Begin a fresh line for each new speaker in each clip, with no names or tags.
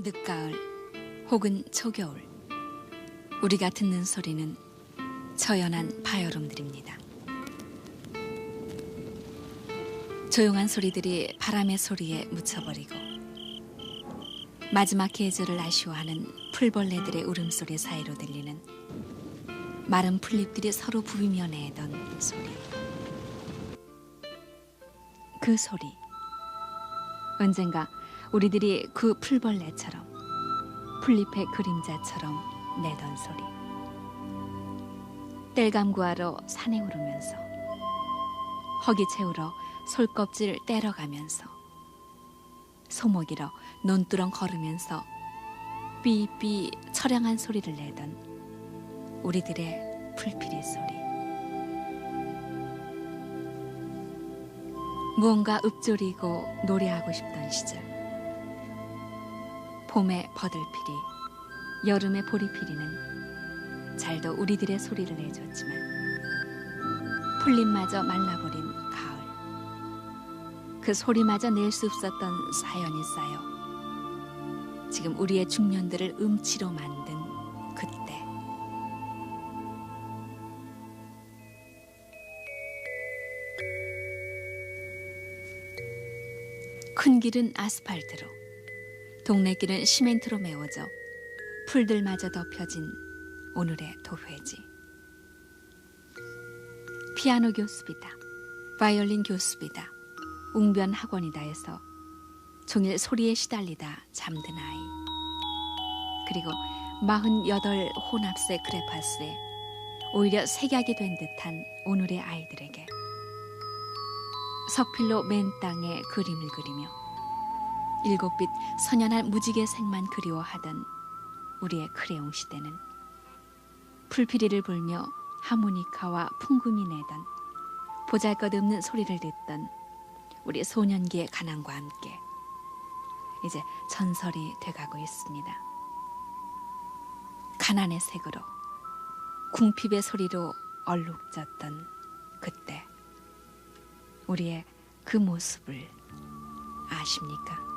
늦가을 혹은 초겨울, 우리가 듣는 소리는 처연한 바여름들입니다. 조용한 소리들이 바람의 소리에 묻혀버리고 마지막 계절을 아쉬워하는 풀벌레들의 울음소리 사이로 들리는 마른 풀잎들이 서로 부비며 내던 소리. 그 소리, 언젠가 우리들이 그 풀벌레처럼 풀잎의 그림자처럼 내던 소리. 땔감 구하러 산에 오르면서 허기 채우러 솔껍질 떼러가면서 소목이러 논두렁 걸으면서 삐삐 처량한 소리를 내던 우리들의 풀피리 소리. 무언가 읊조리고 노래하고 싶던 시절. 봄의 버들피리, 여름의 보리피리는 잘도 우리들의 소리를 내줬지만 풀잎마저 말라버린 가을, 그 소리마저 낼 수 없었던 사연이 쌓여 지금 우리의 중년들을 음치로 만든 그때. 큰 길은 아스팔트로, 동네 길은 시멘트로 메워져 풀들마저 덮여진 오늘의 도회지. 피아노 교습이다, 바이올린 교습이다, 웅변 학원이다 해서 종일 소리에 시달리다 잠든 아이. 그리고 48 혼합세 그래파스에 오히려 색약이 된 듯한 오늘의 아이들에게 석필로 맨 땅에 그림을 그리며 7빛 선연한 무지개 색만 그리워하던 우리의 크레용 시대는 풀피리를 불며 하모니카와 풍금이 내던 보잘것없는 소리를 듣던 우리 소년기의 가난과 함께 이제 전설이 돼가고 있습니다. 가난의 색으로, 궁핍의 소리로 얼룩졌던 그때 우리의 그 모습을 아십니까?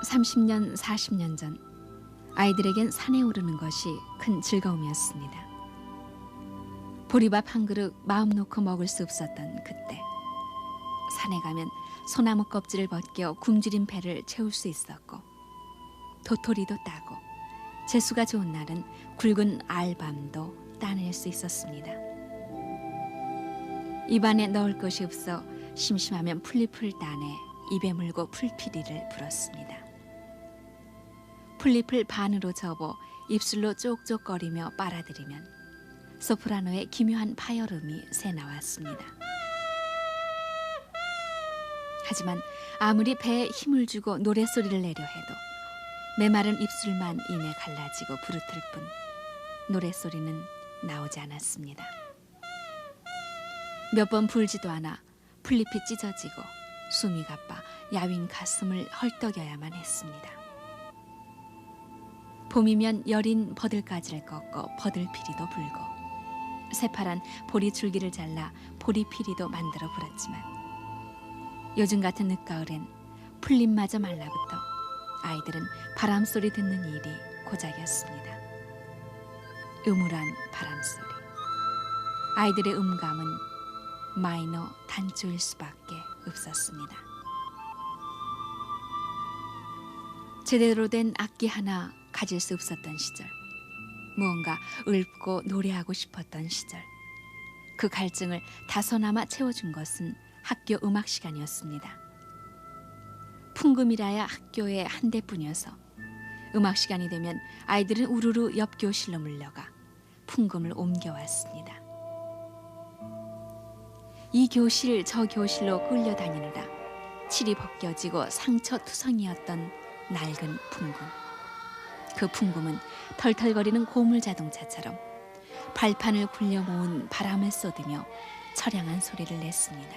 (30년) (40년) 전 아이들에겐 산에 오르는 것이 큰 즐거움이었습니다. 보리밥 한 그릇 마음 놓고 먹을 수 없었던 그때, 산에 가면 소나무 껍질을 벗겨 굶주린 배를 채울 수 있었고, 도토리도 따고 재수가 좋은 날은 굵은 알밤도 따낼 수 있었습니다. 입안에 넣을 것이 없어 심심하면 풀잎을 따내 입에 물고 풀피리를 불었습니다. 풀잎을 반으로 접어 입술로 쪽쪽거리며 빨아들이면 소프라노의 기묘한 파열음이 새나왔습니다. 하지만 아무리 배에 힘을 주고 노랫소리를 내려 해도 메마른 입술만 이내 갈라지고 부르틀 뿐 노랫소리는 나오지 않았습니다. 몇 번 불지도 않아 풀잎이 찢어지고 숨이 가빠 야윈 가슴을 헐떡여야만 했습니다. 봄이면 여린 버들가지를 꺾어 버들피리도 불고, 새파란 보리 줄기를 잘라 보리피리도 만들어 불었지만 요즘 같은 늦가을엔 풀잎마저 말라붙어 아이들은 바람소리 듣는 일이 고작이었습니다. 음울한 바람소리. 아이들의 음감은 마이너 단조일 수밖에 없었습니다. 제대로 된 악기 하나 가질 수 없었던 시절, 무언가 읊고 노래하고 싶었던 시절, 그 갈증을 다소나마 채워준 것은 학교 음악 시간이었습니다. 풍금이라야 학교에 한 대뿐이어서 음악 시간이 되면 아이들은 우르르 옆 교실로 물러가 풍금을 옮겨왔습니다. 이 교실 저 교실로 끌려다니느라 칠이 벗겨지고 상처투성이었던 낡은 풍금. 그 풍금은 털털거리는 고물 자동차처럼 발판을 굴려 모은 바람을 쏟으며 처량한 소리를 냈습니다.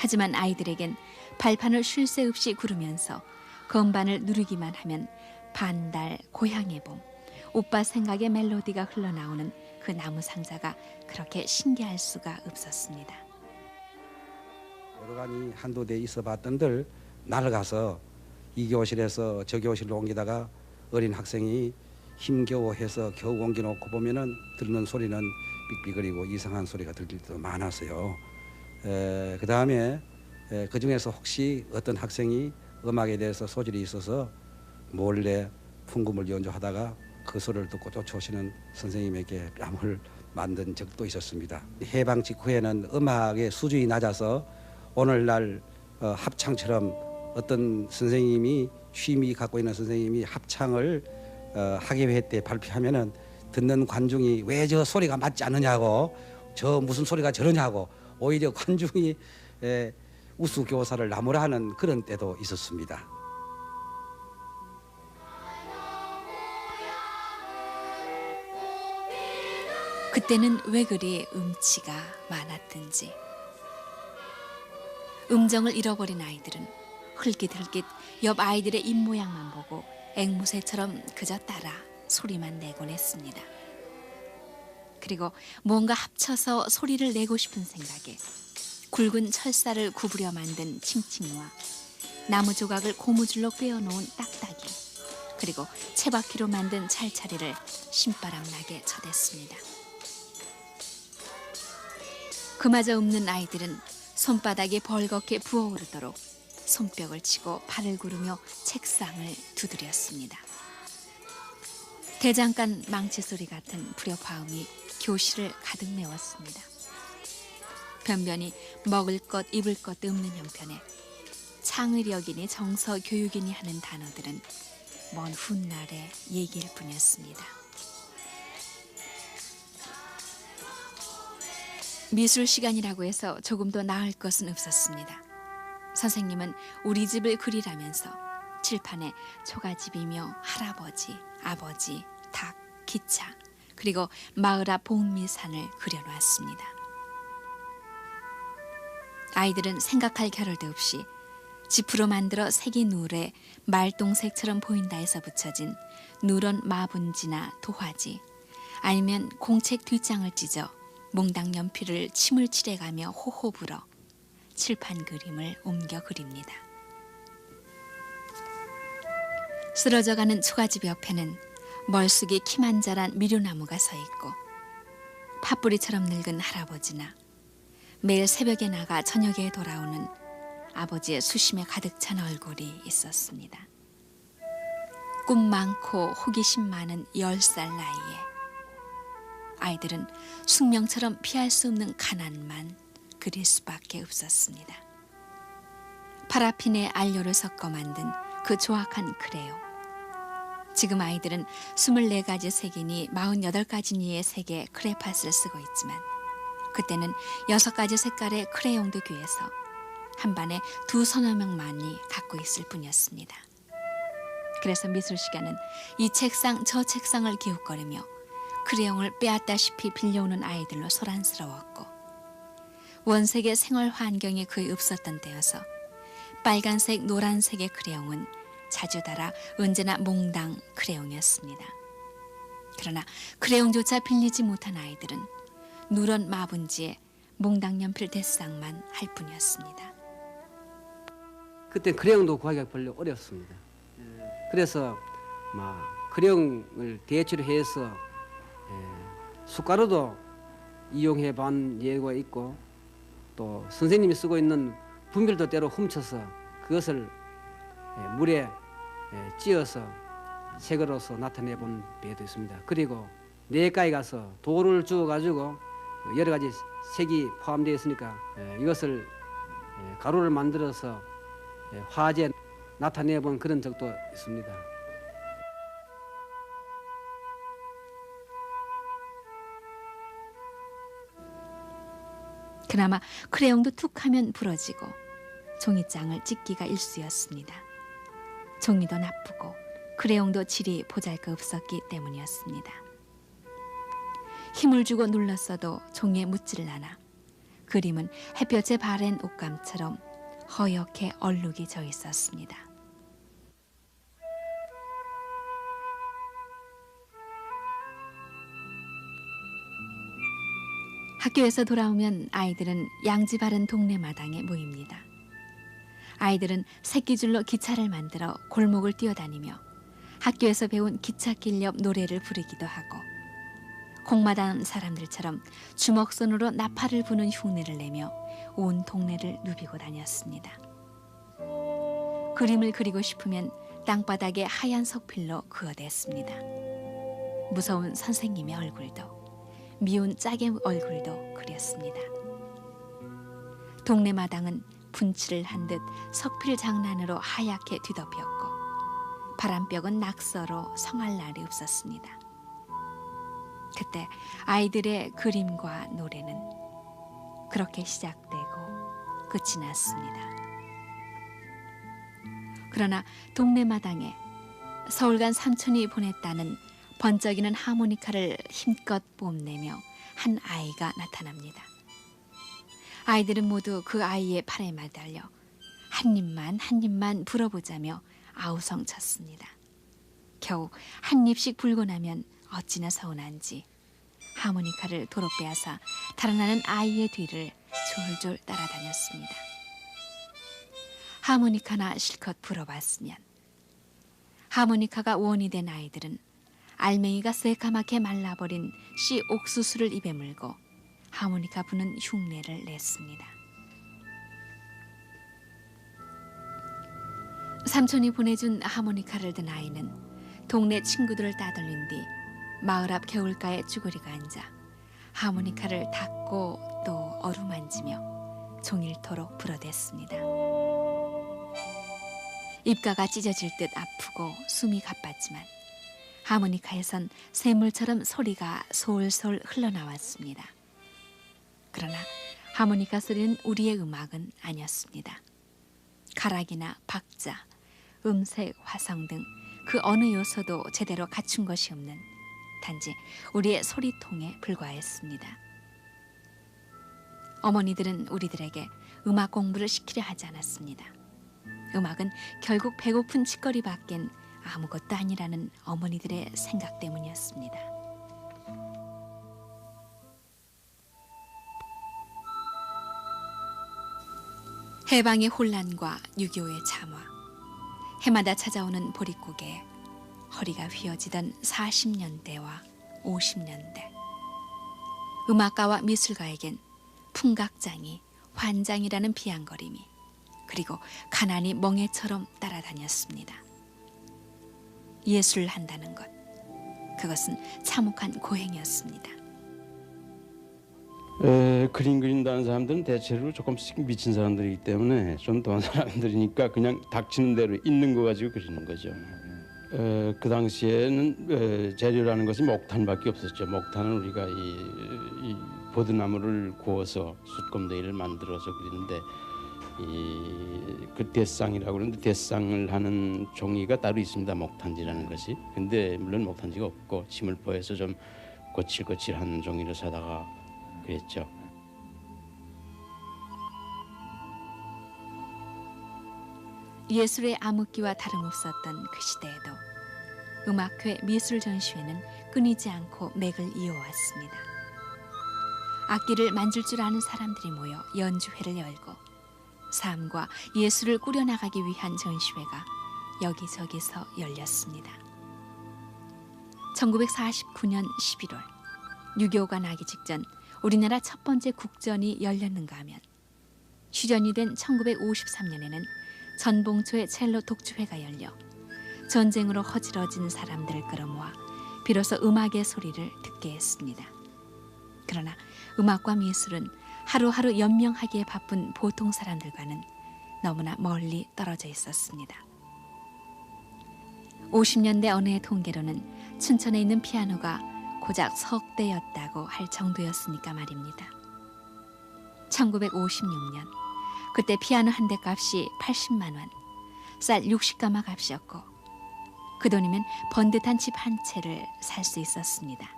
하지만 아이들에겐 발판을 쉴 새 없이 구르면서 건반을 누르기만 하면 반달, 고향의 봄, 오빠 생각의 멜로디가 흘러나오는 그 나무 상자가 그렇게 신기할 수가 없었습니다.
여러간이 한두 대 있어봤던들 날아가서 이 교실에서 저 교실로 옮기다가 어린 학생이 힘겨워해서 겨우 옮겨놓고 보면은 듣는 소리는 삑삑거리고 이상한 소리가 들릴 때도 많았어요. 그 다음에 그 중에서 혹시 어떤 학생이 음악에 대해서 소질이 있어서 몰래 풍금을 연주하다가 그 소리를 듣고 쫓아오시는 선생님에게 뺨을 만든 적도 있었습니다. 해방 직후에는 음악의 수준이 낮아서 오늘날 합창처럼 어떤 선생님이 취미 갖고 있는 선생님이 합창을 학예회 때 발표하면은 듣는 관중이 왜 저 소리가 맞지 않느냐고 저 무슨 소리가 저러냐고 오히려 관중이 우수교사를 나무라는 그런 때도 있었습니다.
그때는 왜 그리 음치가 많았든지 음정을 잃어버린 아이들은 흘깃흘깃 옆 아이들의 입모양만 보고 앵무새처럼 그저 따라 소리만 내곤 했습니다. 그리고 뭔가 합쳐서 소리를 내고 싶은 생각에 굵은 철사를 구부려 만든 칭칭이와 나무 조각을 고무줄로 꿰어놓은 딱딱이 그리고 채바퀴로 만든 찰차리를 신바람 나게 쳐댔습니다. 그마저 없는 아이들은 손바닥이 벌겋게 부어오르도록 손뼉을 치고 발을 구르며 책상을 두드렸습니다. 대장간 망치소리 같은 불협화음이 교실을 가득 메웠습니다. 변변히 먹을 것 입을 것 없는 형편에 창의력이니 정서 교육이니 하는 단어들은 먼 훗날의 얘기일 뿐이었습니다. 미술 시간이라고 해서 조금 더 나을 것은 없었습니다. 선생님은 우리 집을 그리라면서 칠판에 초가집이며 할아버지, 아버지, 닭, 기차 그리고 마을 앞 복미산을 그려놓았습니다. 아이들은 생각할 겨를도 없이 지프로 만들어 색이 누래 말동색처럼 보인다 해서 붙여진 누런 마분지나 도화지 아니면 공책 뒷장을 찢어 몽당 연필을 침을 칠해가며 호호 불어 칠판 그림을 옮겨 그립니다. 쓰러져가는 초가집 옆에는 멀쑥이 키만 자란 미료나무가 서 있고 팥뿌리처럼 늙은 할아버지나 매일 새벽에 나가 저녁에 돌아오는 아버지의 수심에 가득 찬 얼굴이 있었습니다. 꿈 많고 호기심 많은 10살 나이에 아이들은 숙명처럼 피할 수 없는 가난만 그릴 수밖에 없었습니다. 파라핀에 알료를 섞어 만든 그 조악한 크레용. 지금 아이들은 24가지 색이니 48가지니의 색의 크레팟을 쓰고 있지만 그때는 6가지 색깔의 크레용도 귀해서 한 반에 2서너 명만이 갖고 있을 뿐이었습니다. 그래서 미술 시간은 이 책상 저 책상을 기웃거리며 크레용을 빼앗다시피 빌려오는 아이들로 소란스러웠고 원색의 생활 환경이 거의 없었던 때여서 빨간색, 노란색의 크레용은 자주 달아 언제나 몽당 크레용이었습니다. 그러나 크레용조차 빌리지 못한 아이들은 누런 마분지에 몽당 연필 대상만 할 뿐이었습니다.
그때 크레용도 구하기가 별로 어렵습니다. 그래서 크레용을 대체로 해서 숟가루도 이용해 본 예가 있고 또 선생님이 쓰고 있는 분필도 때로 훔쳐서 그것을 물에 찧어서 색으로서 나타내 본 배도 있습니다. 그리고 내과에 가서 돌을 주워 가지고 여러 가지 색이 포함되어 있으니까 이것을 가루를 만들어서 화재에 나타내 본 그런 적도 있습니다.
그나마 크레용도 툭 하면 부러지고 종이장을 찢기가 일쑤였습니다. 종이도 나쁘고 크레용도 질이 보잘것없었기 때문이었습니다. 힘을 주고 눌렀어도 종이에 묻지를 않아 그림은 햇볕에 바랜 옷감처럼 허옇게 얼룩이 져 있었습니다. 학교에서 돌아오면 아이들은 양지 바른 동네 마당에 모입니다. 아이들은 새끼줄로 기차를 만들어 골목을 뛰어다니며 학교에서 배운 기찻길 옆 노래를 부르기도 하고 공마당 사람들처럼 주먹손으로 나팔을 부는 흉내를 내며 온 동네를 누비고 다녔습니다. 그림을 그리고 싶으면 땅바닥에 하얀 석필로 그어댔습니다. 무서운 선생님의 얼굴도 미운 짝의 얼굴도 그렸습니다. 동네 마당은 분칠을 한 듯 석필 장난으로 하얗게 뒤덮였고 바람벽은 낙서로 성할 날이 없었습니다. 그때 아이들의 그림과 노래는 그렇게 시작되고 끝이 났습니다. 그러나 동네 마당에 서울간 삼촌이 보냈다는 번쩍이는 하모니카를 힘껏 뽐내며 한 아이가 나타납니다. 아이들은 모두 그 아이의 팔에 매달려 한 입만 불어보자며 아우성 쳤습니다. 겨우 한 입씩 불고 나면 어찌나 서운한지 하모니카를 도로 빼앗아 달아나는 아이의 뒤를 졸졸 따라다녔습니다. 하모니카나 실컷 불어봤으면. 하모니카가 원이 된 아이들은 알맹이가 새까맣게 말라버린 씨 옥수수를 입에 물고 하모니카 부는 흉내를 냈습니다. 삼촌이 보내준 하모니카를 든 아이는 동네 친구들을 따돌린 뒤 마을 앞 개울가에 쭈그리고 앉아 하모니카를 닦고 또 어루만지며 종일토록 불어댔습니다. 입가가 찢어질 듯 아프고 숨이 가빴지만 하모니카에선 샘물처럼 소리가 솔솔 흘러나왔습니다. 그러나 하모니카 소리는 우리의 음악은 아니었습니다. 가락이나 박자, 음색, 화성 등 그 어느 요소도 제대로 갖춘 것이 없는 단지 우리의 소리통에 불과했습니다. 어머니들은 우리들에게 음악 공부를 시키려 하지 않았습니다. 음악은 결국 배고픈 치거리밖엔 아무것도 아니라는 어머니들의 생각 때문이었습니다. 해방의 혼란과 유교의 참화, 해마다 찾아오는 보릿고개에 허리가 휘어지던 40년대와 50년대. 음악가와 미술가에겐 풍각장이 환장이라는 비아ҥ거림이 그리고 가난이 멍해처럼 따라다녔습니다. 예술을 한다는 것, 그것은 참혹한 고행이었습니다.
그림 그린다는 사람들은 대체로 조금씩 미친 사람들이기 때문에 좀 더한 사람들이니까 그냥 닥치는 대로 있는 거 가지고 그리는 거죠. 그 당시에는 재료라는 것이 목탄밖에 없었죠. 목탄은 우리가 이 버드나무를 구워서 숯검댕이를 만들어서 그리는데 그 대쌍이라고 그러는데 대쌍을 하는 종이가 따로 있습니다. 목탄지라는 것이. 근데 물론 목탄지가 없고 지물포에서 좀 거칠거칠한 종이를 사다가 그랬죠.
예술의 암흑기와 다름없었던 그 시대에도 음악회 미술 전시회는 끊이지 않고 맥을 이어왔습니다. 악기를 만질 줄 아는 사람들이 모여 연주회를 열고 삶과 예술을 꾸려나가기 위한 전시회가 여기저기서 열렸습니다. 1949년 11월 유교가 나기 직전 우리나라 첫 번째 국전이 열렸는가 하면 휴전이 된 1953년에는 전봉초의 첼로 독주회가 열려 전쟁으로 허지러진 사람들을 끌어모아 비로소 음악의 소리를 듣게 했습니다. 그러나 음악과 미술은 하루하루 연명하기에 바쁜 보통 사람들과는 너무나 멀리 떨어져 있었습니다. 50년대 어느 해 통계로는 춘천에 있는 피아노가 고작 석 대였다고 할 정도였으니까 말입니다. 1956년 그때 피아노 한 대 값이 80만 원, 쌀 60가마 값이었고 그 돈이면 번듯한 집 한 채를 살 수 있었습니다.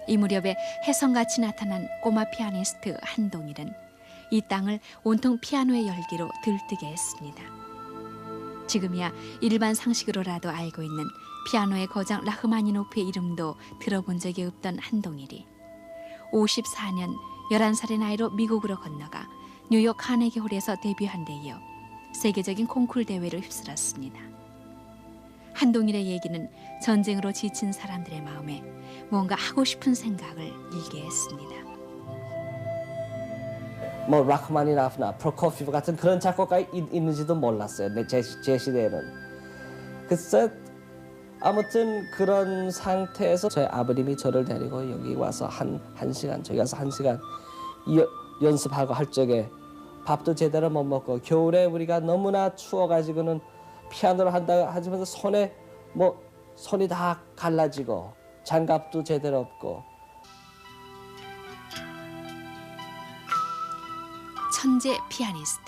이 무렵에 혜성같이 나타난 꼬마 피아니스트 한동일은 이 땅을 온통 피아노의 열기로 들뜨게 했습니다. 지금이야 일반 상식으로라도 알고 있는 피아노의 거장 라흐마니노프의 이름도 들어본 적이 없던 한동일이 54년 11살의 나이로 미국으로 건너가 뉴욕 카네기 홀에서 데뷔한 데 이어 세계적인 콩쿠르 대회를 휩쓸었습니다. 한동일의 얘기는 전쟁으로 지친 사람들의 마음에 뭔가 하고 싶은 생각을 일게 했습니다.
뭐 라흐마니노프나 프로코피프 같은 그런 작곡가 있는지도 몰랐어요. 제 시대에는. 그래서 아무튼 그런 상태에서 저희 아버님이 저를 데리고 여기 와서 한 시간, 저기 와서 1시간 연습하고 할 적에 밥도 제대로 못 먹고 겨울에 우리가 너무나 추워가지고는 피아노를 한다 하면서 손이 다 갈라지고 장갑도 제대로 없고.
천재 피아니스트.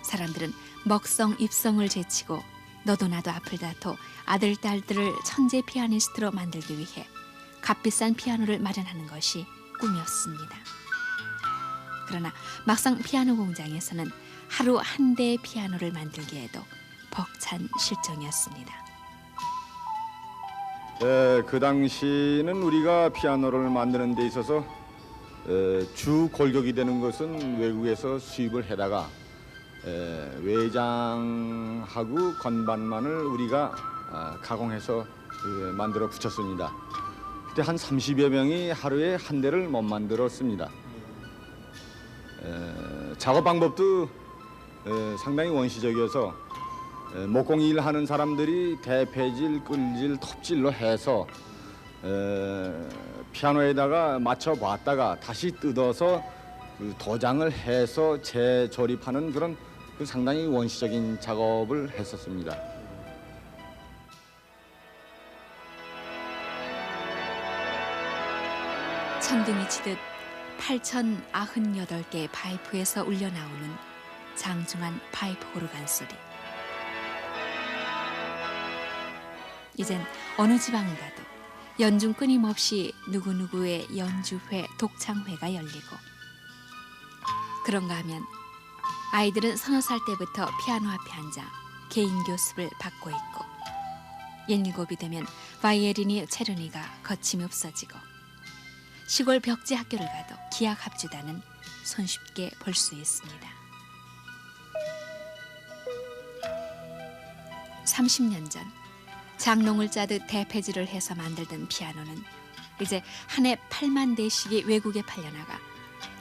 사람들은 먹성 입성을 제치고 너도 나도 앞을 다퉈 아들 딸들을 천재 피아니스트로 만들기 위해 값비싼 피아노를 마련하는 것이 꿈이었습니다. 그러나 막상 피아노 공장에서는 하루 한 대의 피아노를 만들기에도 벅찬 실정이었습니다.
그 당시는 우리가 피아노를 만드는 데 있어서 주 골격이 되는 것은 외국에서 수입을 해다가 외장하고 건반만을 우리가 가공해서 만들어 붙였습니다. 그때 한 30여 명이 하루에 한 대를 못 만들었습니다. 작업 방법도 상당히 원시적이어서 목공일 하는 사람들이 대패질, 끌질, 톱질로 해서 피아노에다가 맞춰봤다가 다시 뜯어서 그 도장을 해서 재조립하는 그런 상당히 원시적인 작업을 했었습니다.
천둥이 치듯 8,098개의 파이프에서 울려나오는 장중한 파이프 오르간 소리. 이젠 어느 지방을 가도 연중 끊임없이 누구누구의 연주회, 독창회가 열리고, 그런가 하면 아이들은 서너 살 때부터 피아노 앞에 앉아 개인 교습을 받고 있고, 17이 되면 바이에린이 체르니가 거침없어지고, 시골 벽지 학교를 가도 기악 합주단은 손쉽게 볼 수 있습니다. 30년 전 장롱을 짜듯 대패질을 해서 만들던 피아노는 이제 한 해 8만 대씩이 외국에 팔려나가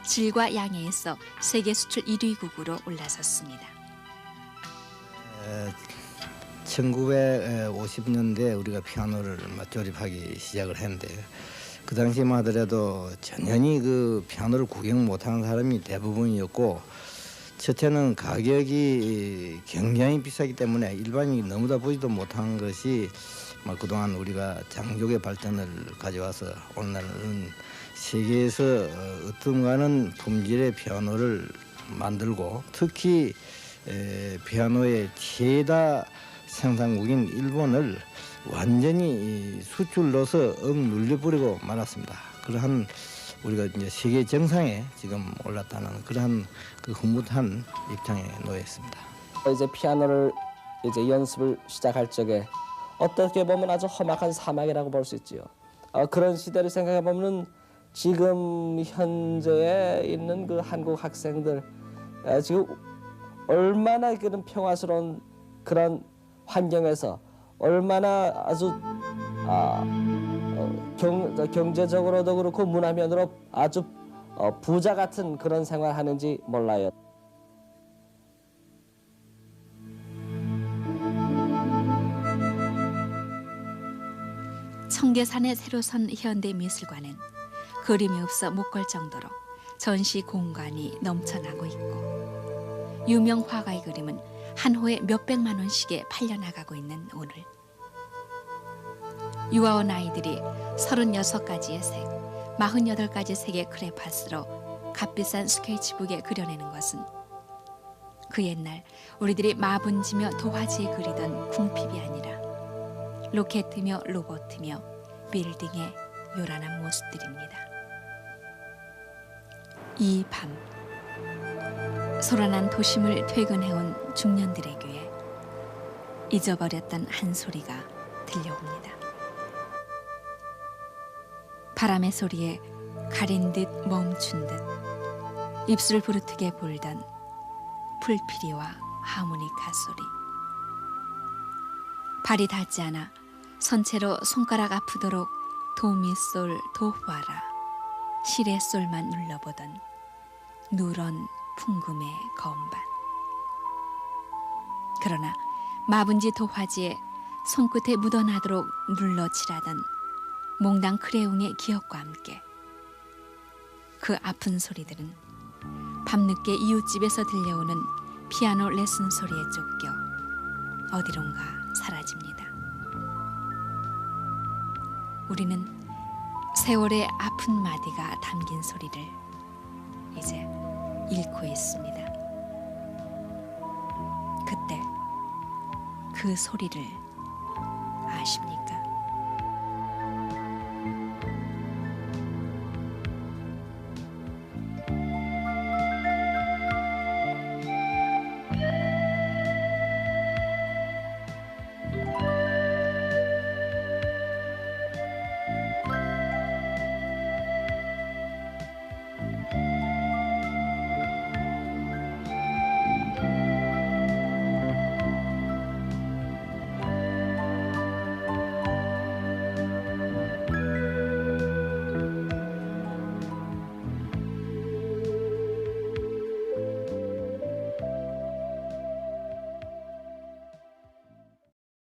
질과 양에서 세계 수출 1위국으로 올라섰습니다.
1950년대에 우리가 피아노를 조립하기 시작을 했는데, 그 당시만 하더라도 전혀 그 피아노를 구경 못하는 사람이 대부분이었고, 첫째는 가격이 굉장히 비싸기 때문에 일반인이 너무나 보지도 못한 것이 그동안 우리가 장족의 발전을 가져와서 오늘날은 세계에서 어떤가는 품질의 피아노를 만들고, 특히 피아노의 최다 생산국인 일본을 완전히 수출로서 억눌려버리고 말았습니다. 그러한 우리가 이제 세계 정상에 지금 올랐다는 그러한 그 흐뭇한 입장에 놓였습니다.
이제 피아노를 이제 연습을 시작할 적에 어떻게 보면 아주 험악한 사막이라고 볼 수 있지요. 그런 시대를 생각해 보면은 지금 현재에 있는 그 한국 학생들 지금 얼마나 그런 평화스러운 그런 환경에서 얼마나 아주 경제적으로도 그렇고 문화면으로 아주 부자 같은 그런 생활하는지 몰라요.
청계산에 새로 선 현대미술관은 그림이 없어 못 걸 정도로 전시 공간이 넘쳐나고 있고, 유명 화가의 그림은 한 호에 몇백만 원씩에 팔려나가고 있는 오늘, 유아원 아이들이 36가지의 색, 48가지 색의 크레파스로 값비싼 스케치북에 그려내는 것은 그 옛날 우리들이 마분지며 도화지에 그리던 궁핍이 아니라 로켓이며 로봇이며 빌딩에 요란한 모습들입니다. 이 밤 소란한 도심을 퇴근해온 중년들의 귀에 잊어버렸던 한 소리가 들려옵니다. 바람의 소리에 가린 듯 멈춘 듯 입술을 부르트게 불던 풀피리와 하모니카 소리. 발이 닿지 않아 선체로 손가락 아프도록 도미솔 도화라 시레솔만 눌러보던 누런 풍금의 건반. 그러나 마분지 도화지에 손끝에 묻어나도록 눌러칠하던 몽당 크레용의 기억과 함께 그 아픈 소리들은 밤늦게 이웃집에서 들려오는 피아노 레슨 소리에 쫓겨 어디론가 사라집니다. 우리는 세월의 아픈 마디가 담긴 소리를 이제 잃고 있습니다. 그때 그 소리를 아십니까?